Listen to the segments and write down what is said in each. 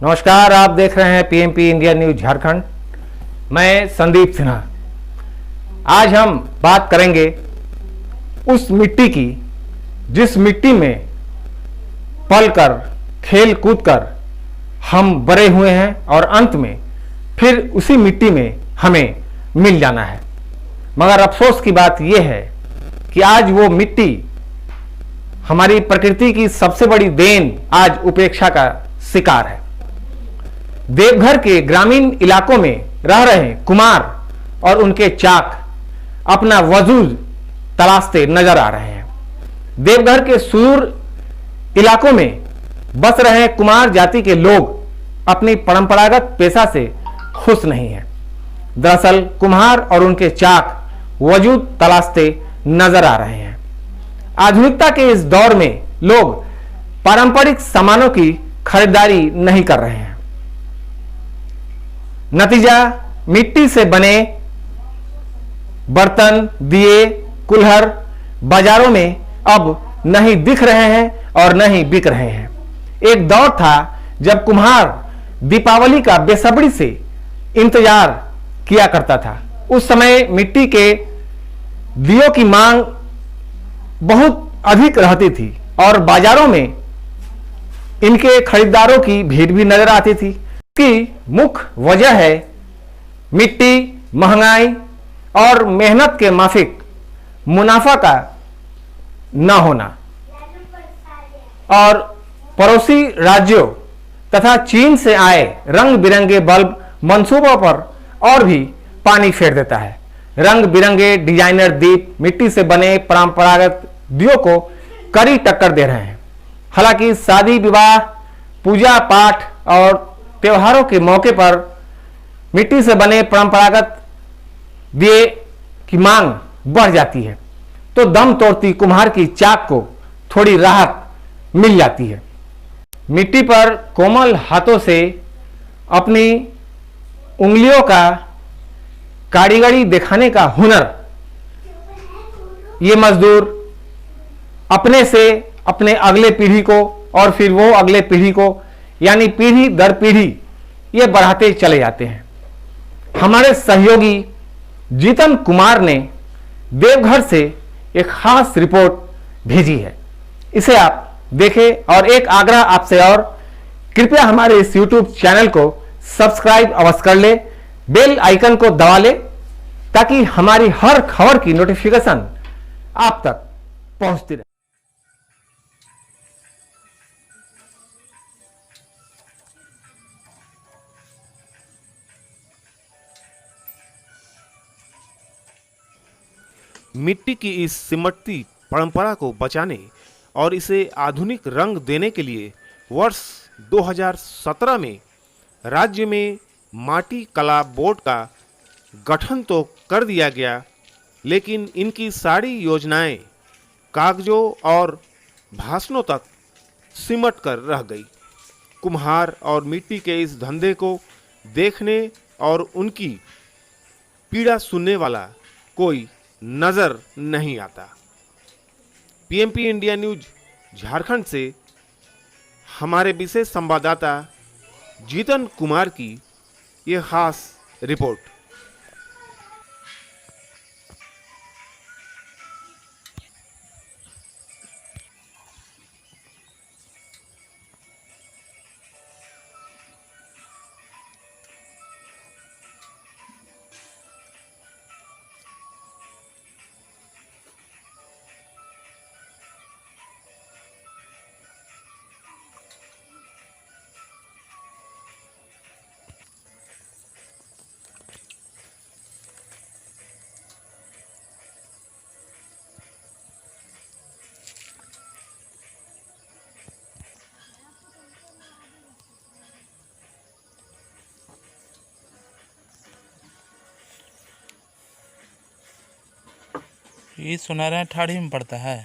नमस्कार, आप देख रहे हैं पीएमपी इंडिया न्यूज झारखंड। मैं संदीप सिन्हा। आज हम बात करेंगे उस मिट्टी की जिस मिट्टी में पलकर खेल कूद कर हम बड़े हुए हैं और अंत में फिर उसी मिट्टी में हमें मिल जाना है। मगर अफसोस की बात यह है कि आज वो मिट्टी, हमारी प्रकृति की सबसे बड़ी देन, आज उपेक्षा का शिकार है। देवघर के ग्रामीण इलाकों में रह रहे कुमार और उनके चाक अपना वजूद तलाशते नजर आ रहे हैं। देवघर के सुदूर इलाकों में बस रहे कुमार जाति के लोग अपनी परंपरागत पेशा से खुश नहीं हैं। दरअसल कुम्हार और उनके चाक वजूद तलाशते नजर आ रहे हैं। आधुनिकता के इस दौर में लोग पारंपरिक सामानों की खरीदारी नहीं कर रहे हैं। नतीजा, मिट्टी से बने बर्तन, दिए, कुल्हड़ बाजारों में अब नहीं दिख रहे हैं और नहीं बिक रहे हैं। एक दौर था जब कुम्हार दीपावली का बेसब्री से इंतजार किया करता था। उस समय मिट्टी के दियों की मांग बहुत अधिक रहती थी और बाजारों में इनके खरीदारों की भीड़ भी नजर आती थी। इसकी मुख्य वजह है मिट्टी, महंगाई और मेहनत के माफिक मुनाफा का न होना और पड़ोसी राज्यों तथा चीन से आए रंग बिरंगे बल्ब मंसूबों पर और भी पानी फेर देता है। रंग बिरंगे डिजाइनर दीप मिट्टी से बने परंपरागत दियों को कड़ी टक्कर दे रहे हैं। हालांकि शादी विवाह, पूजा पाठ और त्योहारों के मौके पर मिट्टी से बने परंपरागत दिए की मांग बढ़ जाती है तो दम तोड़ती कुम्हार की चाक को थोड़ी राहत मिल जाती है। मिट्टी पर कोमल हाथों से अपनी उंगलियों का कारीगरी दिखाने का हुनर ये मजदूर अपने से अपने अगले पीढ़ी को और फिर वो अगले पीढ़ी को, यानी पीढ़ी दर पीढ़ी ये बढ़ाते चले जाते हैं। हमारे सहयोगी जीतन कुमार ने देवघर से एक खास रिपोर्ट भेजी है, इसे आप देखें। और एक आग्रह आपसे और, कृपया हमारे इस YouTube चैनल को सब्सक्राइब अवश्य कर ले, बेल आइकन को दबा ले ताकि हमारी हर खबर की नोटिफिकेशन आप तक पहुंचती रहे। मिट्टी की इस सिमटती परंपरा को बचाने और इसे आधुनिक रंग देने के लिए वर्ष 2017 में राज्य में माटी कला बोर्ड का गठन तो कर दिया गया, लेकिन इनकी सारी योजनाएं कागजों और भाषणों तक सिमट कर रह गई। कुम्हार और मिट्टी के इस धंधे को देखने और उनकी पीड़ा सुनने वाला कोई नजर नहीं आता। पीएमपी इंडिया न्यूज झारखंड से हमारे विशेष संवाददाता जीतन कुमार की यह खास रिपोर्ट। ये सुनारा ठाड़ी में पड़ता है।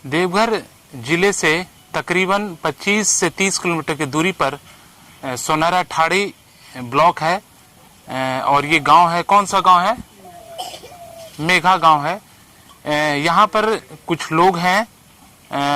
देवघर जिले से तकरीबन 25 से 30 किलोमीटर की दूरी पर सोनारा ठाड़ी ब्लॉक है और ये गांव है, कौन सा गांव है? मेघा गांव है। यहाँ पर कुछ लोग हैं,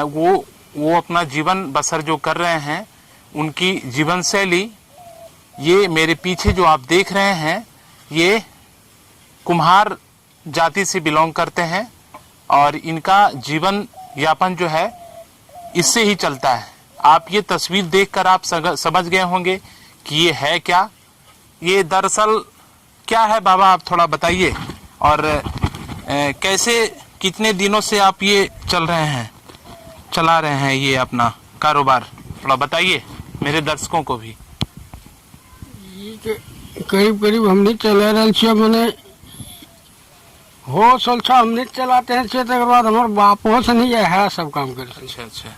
वो अपना जीवन बसर जो कर रहे हैं, उनकी जीवन शैली, ये मेरे पीछे जो आप देख रहे हैं, ये कुम्हार जाति से बिलोंग करते हैं और इनका जीवन यापन जो है इससे ही चलता है। आप ये तस्वीर देखकर आप समझ गए होंगे कि ये है क्या। ये दरअसल क्या है बाबा, आप थोड़ा बताइए। और कैसे, कितने दिनों से आप ये चला रहे हैं ये अपना कारोबार, थोड़ा बताइए मेरे दर्शकों को भी। करीब करीब हमने चला रहा छे, मैंने हो साल छा हमने चलाते हैं छे, तक बाद हमारे बापो से नहीं है सब काम करे। अच्छा,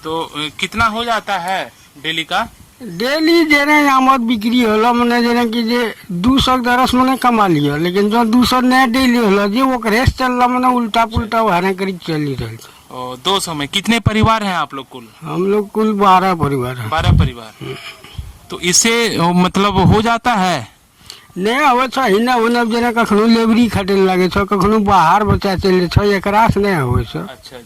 तो कितना हो जाता है डेली का? डेली जेने आमद बिक्री होला, मैंने जेने कि जे 200 दरस मैंने कमा लिया, लेकिन जो 200 नया डेली होला जे वो रेस चल रहा, मैंने उल्टा पुल्टा वहां करीब चल ही रहा। 200 में कितने परिवार हैं आप लोग कुल? हम लोग कुल 12 परिवार है। 12 परिवार। तो इससे मतलब हो जाता है? नहीं हो छ हिना होने जेने कखनो लेबरी खटे लगे छ, कखनो बाहर बच्चा चले छ, एकरा से नहीं हो छ। अच्छा,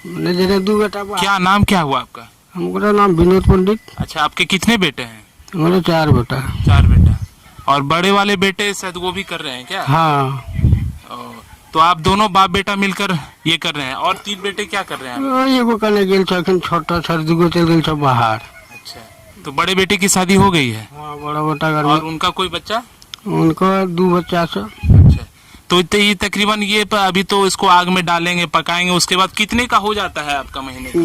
मैंने जेने 2 बेटा। क्या नाम क्या हुआ आपका? हमारा नाम विनोद पंडित। अच्छा, आपके कितने बेटे हैं? हमारे 4 बेटा। 4 बेटा। और बड़े वाले बेटे शायद वो भी कर रहे हैं क्या? हाँ। तो आप दोनों बाप बेटा मिलकर ये कर रहे हैं। और 3 बेटे क्या कर रहे हैं? एगो कने गेल छ, छोटा छ, दूगो चल गेल छ बाहर। अच्छा, तो बड़े बेटे की शादी हो गई है? हाँ, बड़ा बेटा घर में। और उनका कोई बच्चा? उनका 2 बच्चा छ। अच्छा, तो ये तकरीबन ये अभी तो इसको आग में डालेंगे, पकाएंगे, उसके बाद कितने का हो जाता है आपका महीने का?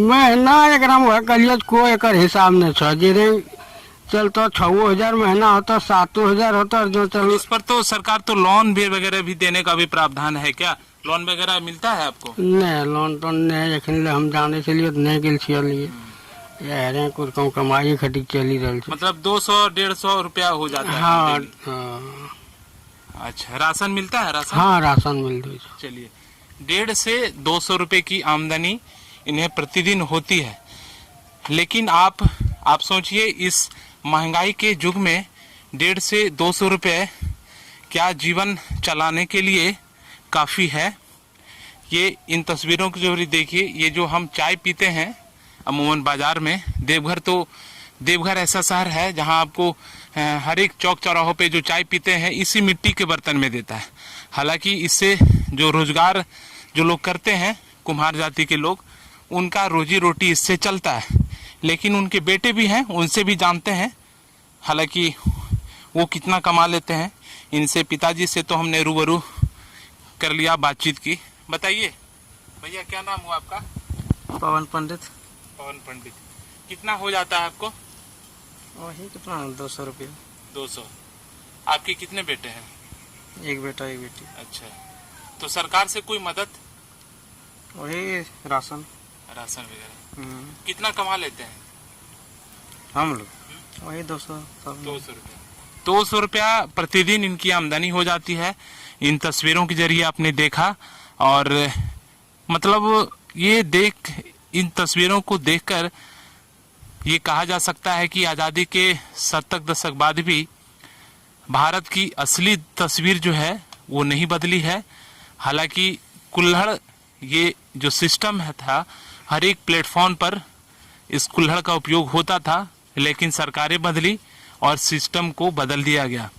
महीना एकरा में कलियत को एकर हिसाब ने छ, जेरे चलता 6,000 महीना होता, 7,000 होता। जो चल इस पर तो सरकार तो लोन भी वगैरह भी देने का भी प्रावधान है क्या? लोन वगैरह मिलता है आपको? नहीं, लोन तो नहीं, एखन हम जाने के लिए नहीं गेल छियै लिए, यारे कुछ कम कमाई खटी चली रहल छ। मतलब 200-150 रुपया हो जाता है? हाँ। अच्छा, राशन मिलता है? राशन? हाँ, राशन मिलता है। चलिए, 150 से 200 रुपए की आमदनी इन्हें प्रतिदिन होती है। लेकिन आप सोचिए, इस महंगाई के युग में 150 से 200 रुपए क्या जीवन चलाने के लिए काफ़ी है? ये इन तस्वीरों को जो देखिए, ये जो हम चाय पीते हैं अमूमन बाजार में, देवघर ऐसा शहर है जहां आपको हर एक चौक चौराहों पे जो चाय पीते हैं इसी मिट्टी के बर्तन में देता है। हालांकि इससे जो रोजगार जो लोग करते हैं, कुम्हार जाति के लोग, उनका रोजी रोटी इससे चलता है। लेकिन उनके बेटे भी हैं, उनसे भी जानते हैं, हालांकि वो कितना कमा लेते हैं। इनसे, पिताजी से तो हमने रूबरू कर लिया, बातचीत की। बताइए भैया, क्या नाम हुआ आपका? पवन पंडित। पवन पंडित। कितना हो जाता है आपको? वही कितना, 200 रुपये। 200। आपके कितने बेटे हैं? एक बेटा एक बेटी। अच्छा, तो सरकार से कोई मदद? वही राशन वगैरह। कितना कमा लेते हैं हम लोग? वही 200 रुपया। 200 रुपया प्रतिदिन इनकी आमदनी हो जाती है। इन तस्वीरों के जरिए आपने देखा, और मतलब इन तस्वीरों को देखकर ये कहा जा सकता है कि आज़ादी के 70 दशक बाद भी भारत की असली तस्वीर जो है वो नहीं बदली है। हालांकि कुल्हड़, ये जो सिस्टम था, हर एक प्लेटफॉर्म पर इस कुल्हड़ का उपयोग होता था, लेकिन सरकारें बदली और सिस्टम को बदल दिया गया।